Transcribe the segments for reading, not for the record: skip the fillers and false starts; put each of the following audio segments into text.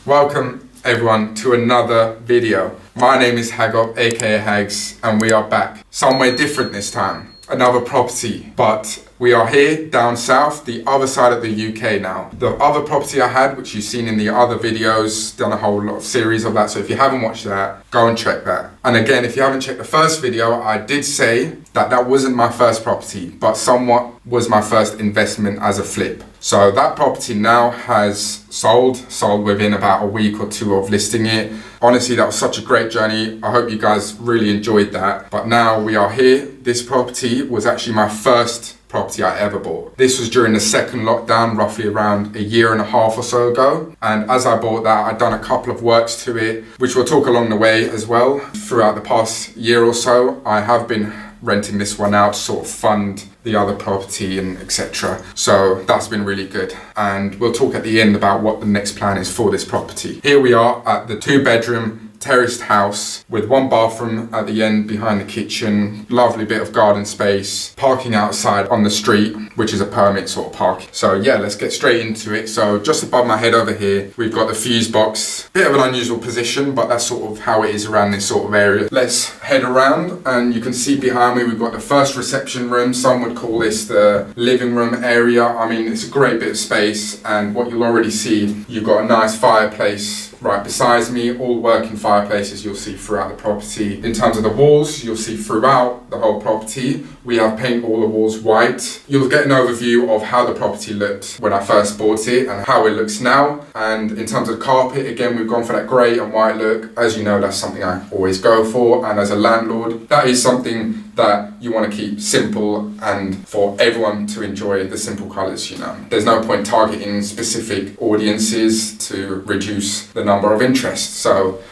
Welcome everyone to another video. My name is Hagop, aka Hags, and we are back. Somewhere different this time. Another property, but we are here down south, the other side of the UK now. The other property I had, which you've seen in the other videos, done a whole lot of series of that, so if you haven't watched that, go and check that. And again, if you haven't checked the first video, I did say that that wasn't my first property, but somewhat was my first investment as a flip. So that property now has sold within about a week or two of listing it. Honestly, that was such a great journey. I hope you guys really enjoyed that. But now we are here. This property was actually my first property I ever bought. This was during the second lockdown, roughly around a year and a half or so ago. And as I bought that, I'd done a couple of works to it, which we'll talk along the way as well. Throughout the past year or so, I have been renting this one out to sort of fund the other property and etc. So that's been really good. And we'll talk at the end about what the next plan is for this property. Here we are at the 2-bedroom terraced house with 1 bathroom at the end behind the kitchen, lovely bit of garden space, parking outside on the street, which is a permit sort of park. So yeah, let's get straight into it. So just above my head over here, we've got the fuse box. Bit of an unusual position, but that's sort of how it is around this sort of area. Let's head around and you can see behind me, we've got the first reception room. Some would call this the living room area. I mean, it's a great bit of space, and what you'll already see, you've got a nice fireplace right beside me, all working fireplaces you'll see throughout the property. In terms of the walls, you'll see throughout the whole property, we have paint all the walls white. You'll get an overview of how the property looked when I first bought it and how it looks now. And in terms of the carpet, again, we've gone for that grey and white look. As you know, that's something I always go for. And as a landlord, that is something that you want to keep simple and for everyone to enjoy the simple colours, you know. There's no point targeting specific audiences to reduce the number of interest. So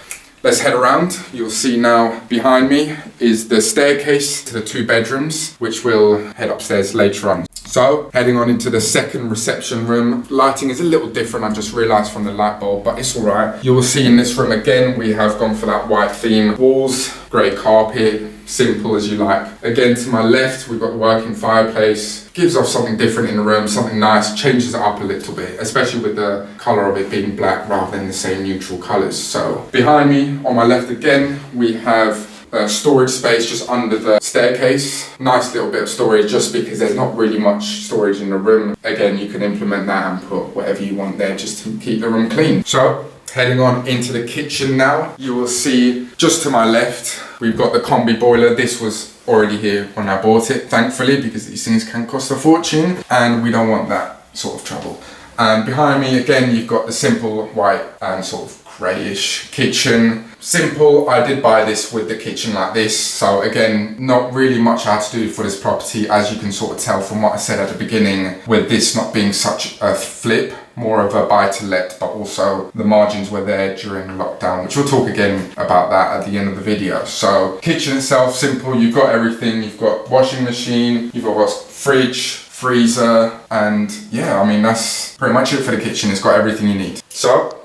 let's head around. You'll see now behind me is the staircase to the 2 bedrooms, which we'll head upstairs later on. So heading on into the second reception room. Lighting is a little different, I just realised from the light bulb, but it's alright. You will see in this room again, we have gone for that white theme. Walls, grey carpet, simple as you like. Again, to my left, we've got the working fireplace. Gives off something different in the room, something nice, changes it up a little bit, especially with the colour of it being black rather than the same neutral colours. So behind me, on my left again, we have a storage space just under the staircase. Nice little bit of storage just because there's not really much storage in the room. Again, you can implement that and put whatever you want there just to keep the room clean. So heading on into the kitchen now, you will see just to my left, we've got the combi boiler. This was already here when I bought it, thankfully, because these things can cost a fortune and we don't want that sort of trouble. And behind me again, you've got the simple white and sort of greyish kitchen. Simple. I did buy this with the kitchen like this, so again, not really much I had to do for this property, as you can sort of tell from what I said at the beginning, with this not being such a flip, more of a buy to let, but also the margins were there during lockdown, which we'll talk again about that at the end of the video. So kitchen itself, simple. You've got everything. You've got washing machine, you've got fridge, freezer, and yeah, I mean, that's pretty much it for the kitchen. It's got everything you need. So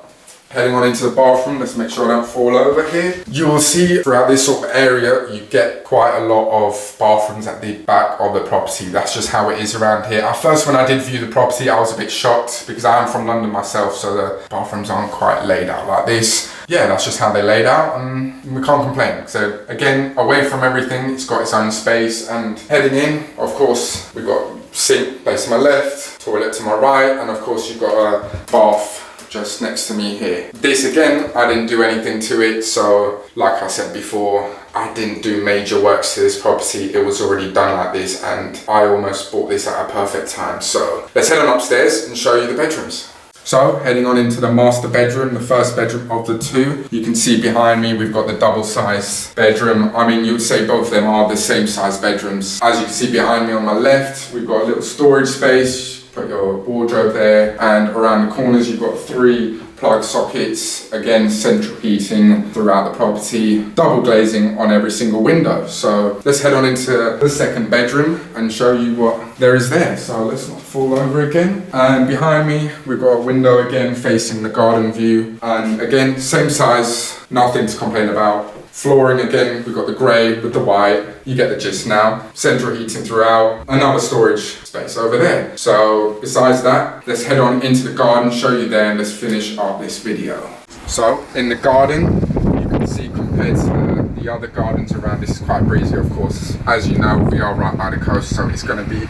heading on into the bathroom, let's make sure I don't fall over here. You will see throughout this sort of area, you get quite a lot of bathrooms at the back of the property. That's just how it is around here. At first, when I did view the property, I was a bit shocked because I am from London myself, so the bathrooms aren't quite laid out like this. Yeah, that's just how they're laid out and we can't complain. So again, away from everything, it's got its own space. And heading in, of course, we've got sink based to my left, toilet to my right, and of course you've got a bath just next to me here. This again, I didn't do anything to it, so like I said before, I didn't do major works to this property. It was already done like this and I almost bought this at a perfect time. So let's head on upstairs and show you the bedrooms. So heading on into the master bedroom, the first bedroom of the 2. You can see behind me we've got the double size bedroom. I mean, you would say both of them are the same size bedrooms. As you can see behind me on my left, we've got a little storage space. Put your wardrobe there, and around the corners you've got 3 plug sockets. Again, central heating throughout the property, double glazing on every single window. So let's head on into the second bedroom and show you what there is there. So let's not fall over again. And behind me we've got a window again facing the garden view, and again same size, nothing to complain about. Flooring again, we've got the grey with the white. You get the gist now. Central heating throughout. Another storage space over there. So besides that, let's head on into the garden, show you there, and let's finish up this video. So in the garden, you can see compared to the other gardens around, this is quite breezy, of course. As you know, we are right by the coast, so it's going to be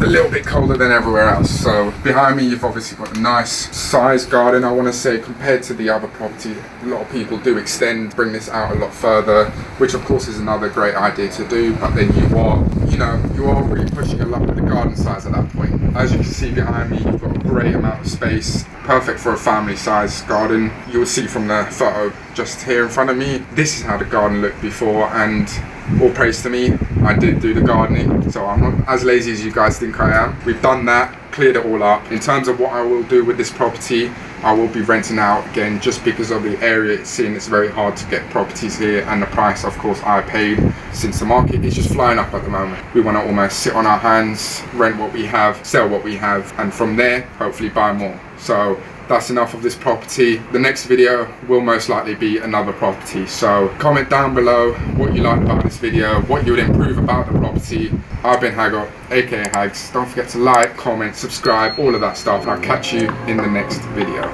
a little bit colder than everywhere else. So behind me, you've obviously got a nice sized garden, I want to say, compared to the other property. A lot of people do bring this out a lot further, which of course is another great idea to do, but then you are really pushing a lot with the garden size at that point. As you can see behind me, you've got a great amount of space, perfect for a family size garden. You will see from the photo just here in front of me, this is how the garden looked before, and all praise to me, I did do the gardening, so I'm not as lazy as you guys think I am. We've done that, cleared it all up. In terms of what I will do with this property, I will be renting out again, just because of the area it's in. It's very hard to get properties here, and the price, of course, I paid, since the market is just flying up at the moment. We want to almost sit on our hands, rent what we have, sell what we have, and from there hopefully buy more. So that's enough of this property. The next video will most likely be another property, so comment down below what you like about this video, what you would improve about the property. I've been Hagop, aka Hags. Don't forget to like, comment, subscribe, all of that stuff, and I'll catch you in the next video.